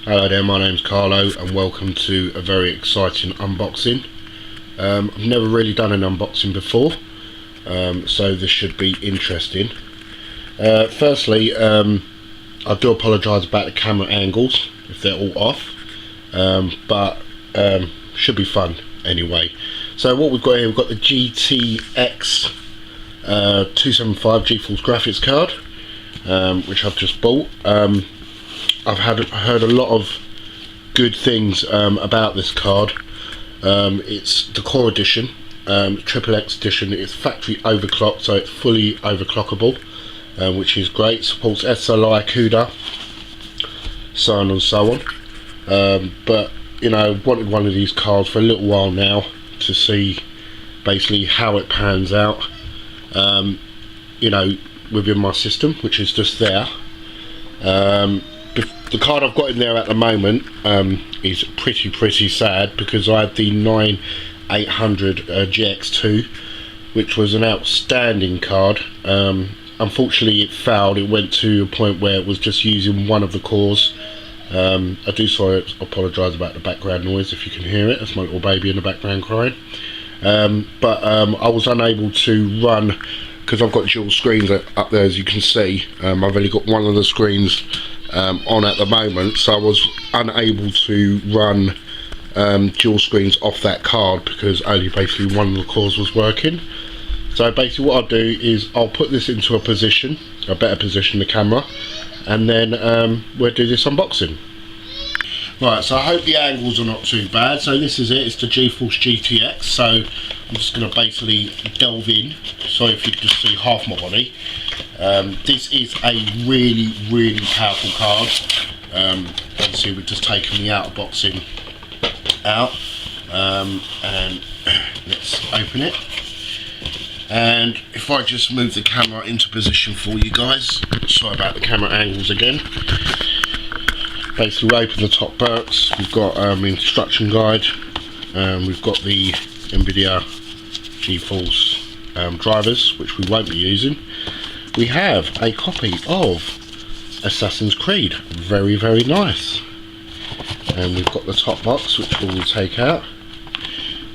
Hello there, my name's Carlo and welcome to a very exciting unboxing. I've never really done an unboxing before, so this should be interesting. Firstly, I do apologise about the camera angles if they're all off, but should be fun anyway. So what we've got here, we've got the GTX 275 GeForce graphics card, which I've just bought. I've heard a lot of good things about this card. It's the core edition, triple X edition. It's factory overclocked, so it's fully overclockable, which is great. Supports SLI, CUDA, so on and so on. But you know, wanted one of these cards for a little while now to see basically how it pans out. You know, within my system, which is just there. The card I've got in there at the moment is pretty sad, because I had the 9800 GX2, which was an outstanding card. Unfortunately it failed. It went to a point where it was just using one of the cores. I do apologise about the background noise if you can hear it. That's my little baby in the background crying. But I was unable to run, because I've got dual screens up there, as you can see. I've only got one of the screens on at the moment, so I was unable to run dual screens off that card because only basically one of the cores was working. So basically what I'll do is I'll put this into a position, a better position, the camera, and then we'll do this unboxing. Right, so I hope the angles are not too bad. So this is it, it's the GeForce GTX. So I'm just going to basically delve in. Sorry if you can just see half my body. This is a really powerful card. Obviously we've just taken the outer boxing out, and let's open it. And if I just move the camera into position for you guys, sorry about the camera angles again. Basically we open the top box, we've got instruction guide, we've got the NVIDIA GeForce drivers, which we won't be using. We have a copy of Assassin's Creed, very nice. And we've got the top box, which we'll take out.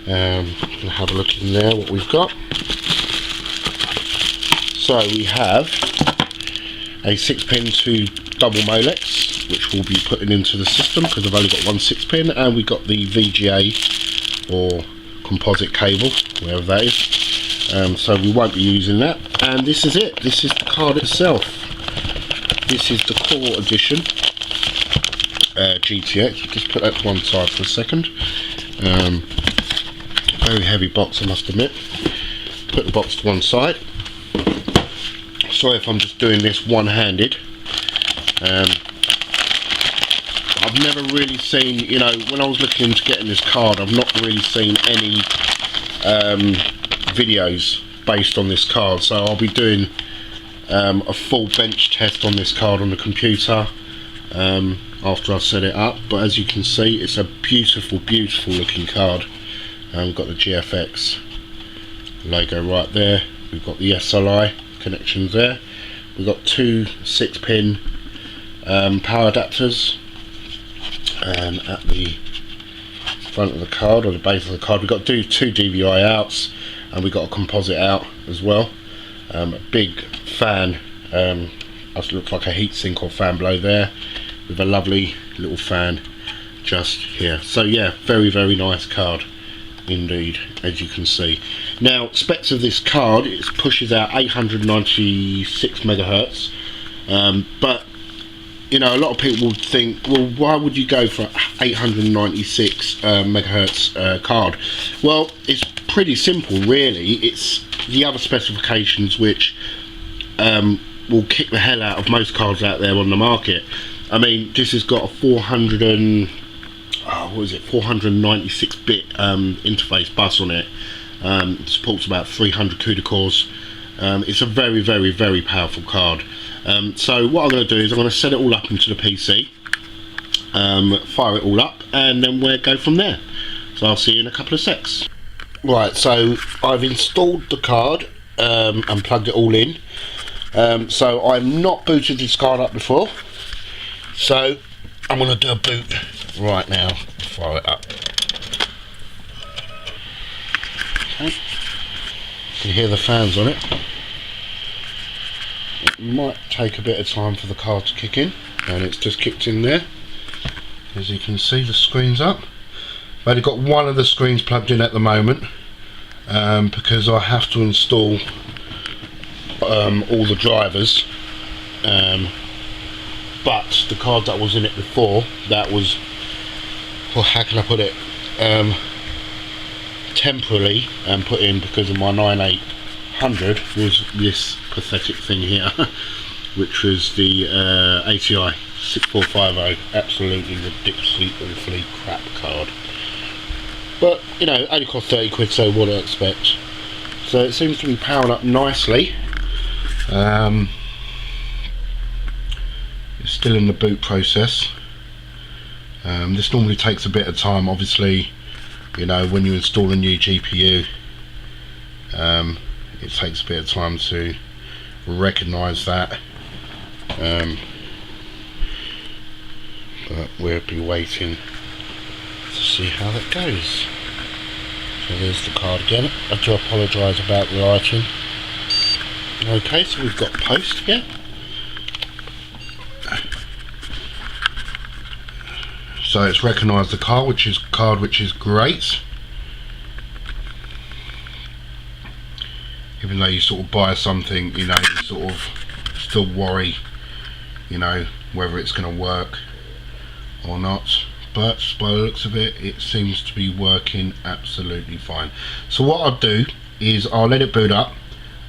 We'll have a look in there what we've got. So we have a 6-pin to double Molex, which we'll be putting into the system because I've only got one 6-pin, and we got the VGA or composite cable, wherever that is. So we won't be using that. And this is it. This is the card itself. This is the core edition GTX. Just put that to one side for a second. Very heavy box, I must admit. Put the box to one side. Sorry if I'm just doing this one-handed. I've never really seen, you know, when I was looking into getting this card, I've not really seen any videos based on this card, so I'll be doing a full bench test on this card on the computer after I've set it up. But as you can see, it's a beautiful looking card. We've got the GFX logo right there, we've got the SLI connections there, we've got two 6-pin power adapters at the front of the card, or the base of the card. We've got two DVI outs, and we've got a composite out as well. A big fan, that looks like a heatsink or fan blow there, with a lovely little fan just here. So yeah, very nice card indeed, as you can see. Now, specs of this card, it pushes out 896 megahertz, but you know, a lot of people would think, well, why would you go for 896 megahertz card? Well, it's pretty simple really. It's the other specifications which will kick the hell out of most cards out there on the market. I mean, this has got a 496-bit interface bus on it. It supports about 300 CUDA cores. It's a very powerful card. So what I'm going to do is I'm going to set it all up into the PC, fire it all up, and then we'll go from there. So I'll see you in a couple of secs. Right, so I've installed the card and plugged it all in. So I've not booted this card up before, so I'm going to do a boot right now, fire it up. Okay. You can hear the fans on it. It might take a bit of time for the card to kick in, and it's just kicked in there. As you can see, the screen's up. I've only got one of the screens plugged in at the moment, because I have to install all the drivers, but the card that was in it before, that was, well, how can I put it, temporarily put in because of my 9800 was this pathetic thing here, which was the ATI 6450, absolutely ridiculously awfully crap card. But you know, only cost 30 quid, so what do I expect? So it seems to be powering up nicely. It's still in the boot process. This normally takes a bit of time, obviously. You know, when you install a new GPU, it takes a bit of time to recognise that. But we'll be waiting to see how that goes. So there's the card again. I do apologise about the lighting. Okay, so we've got post here. So it's recognised the card, which is great. Even though you sort of buy something, you know, you sort of still worry, you know, whether it's going to work or not. But by the looks of it, it seems to be working absolutely fine. So what I'll do is I'll let it boot up,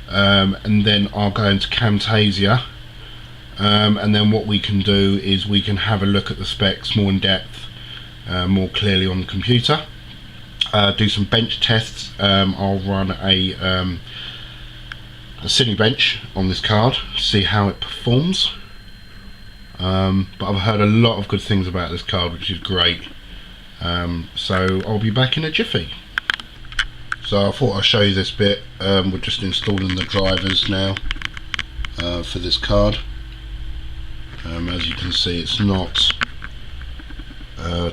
and then I'll go into Camtasia, and then what we can do is we can have a look at the specs more in depth, more clearly on the computer, do some bench tests. I'll run a Cinebench on this card, see how it performs. But I've heard a lot of good things about this card, which is great. So I'll be back in a jiffy. So I thought I'd show you this bit. We're just installing the drivers now for this card. As you can see, it's not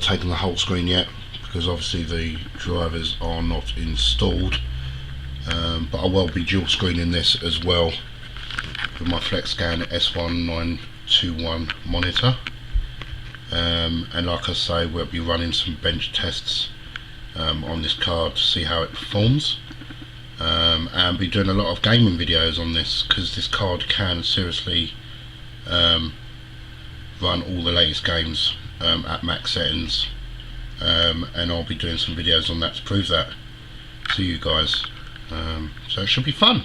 taken the whole screen yet, because obviously the drivers are not installed. But I will be dual screening this as well with my FlexScan S1921 monitor, and like I say, we'll be running some bench tests on this card to see how it performs, and be doing a lot of gaming videos on this, because this card can seriously run all the latest games at max settings, and I'll be doing some videos on that to prove that to you guys. So it should be fun.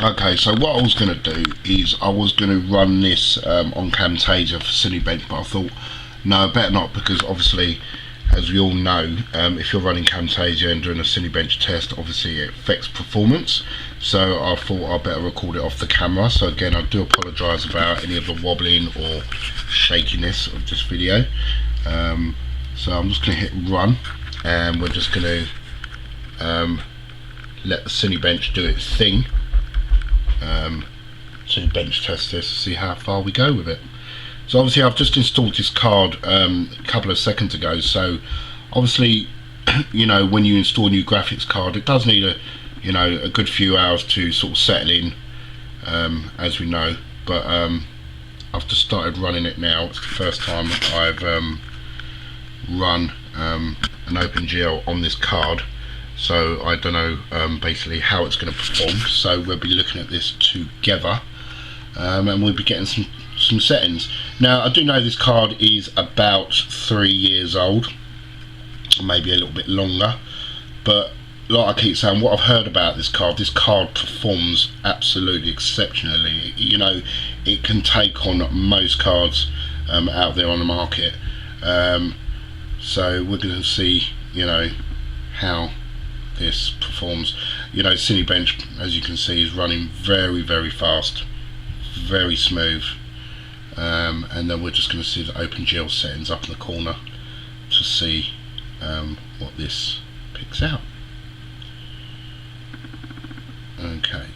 Okay, so what I was going to do is I was going to run this on Camtasia for Cinebench, but I thought no, better not, because obviously, as we all know, if you're running Camtasia and doing a Cinebench test, obviously it affects performance. So I thought I'd better record it off the camera. So again, I do apologise about any of the wobbling or shakiness of this video. So I'm just going to hit run, and we're just going to let the Cinebench do its thing. To bench test this, see how far we go with it. So obviously I've just installed this card a couple of seconds ago, so obviously you know, when you install a new graphics card, it does need a good few hours to sort of settle in, as we know. But I've just started running it now. It's the first time I've run an OpenGL on this card, so I don't know basically how it's going to perform. So we'll be looking at this together, and we'll be getting some settings. Now I do know this card is about 3 years old, maybe a little bit longer, but like I keep saying, what I've heard about this card performs absolutely exceptionally. You know, it can take on most cards out there on the market. So we're going to see, you know, how this performs. You know, Cinebench, as you can see, is running very, very fast, very smooth. And then we're just going to see the OpenGL settings up in the corner to see what this picks out. Okay,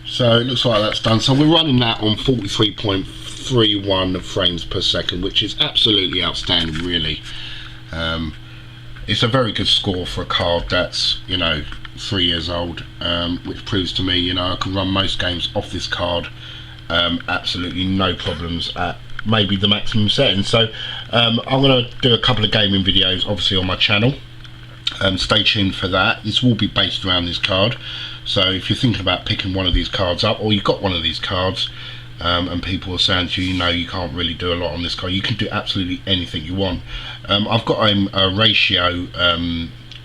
so it looks like that's done. So we're running that on 43.3 0.31 frames per second, which is absolutely outstanding, really. It's a very good score for a card that's, you know, 3 years old, which proves to me, you know, I can run most games off this card absolutely no problems at maybe the maximum setting. So I'm going to do a couple of gaming videos obviously on my channel. Stay tuned for that. This will be based around this card, so if you're thinking about picking one of these cards up, or you've got one of these cards and people are saying to you, you know, you can't really do a lot on this card, you can do absolutely anything you want. I've got a ratio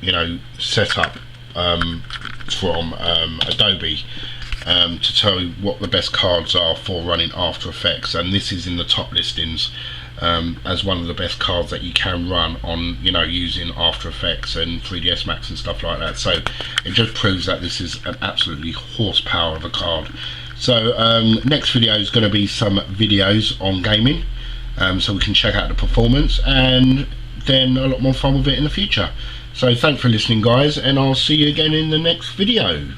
you know, set up from Adobe to tell you what the best cards are for running After Effects, and this is in the top listings as one of the best cards that you can run on, you know, using After Effects and 3ds Max and stuff like that. So it just proves that this is an absolutely horsepower of a card. So next video is going to be some videos on gaming, so we can check out the performance and then a lot more fun with it in the future. So thanks for listening, guys, and I'll see you again in the next video.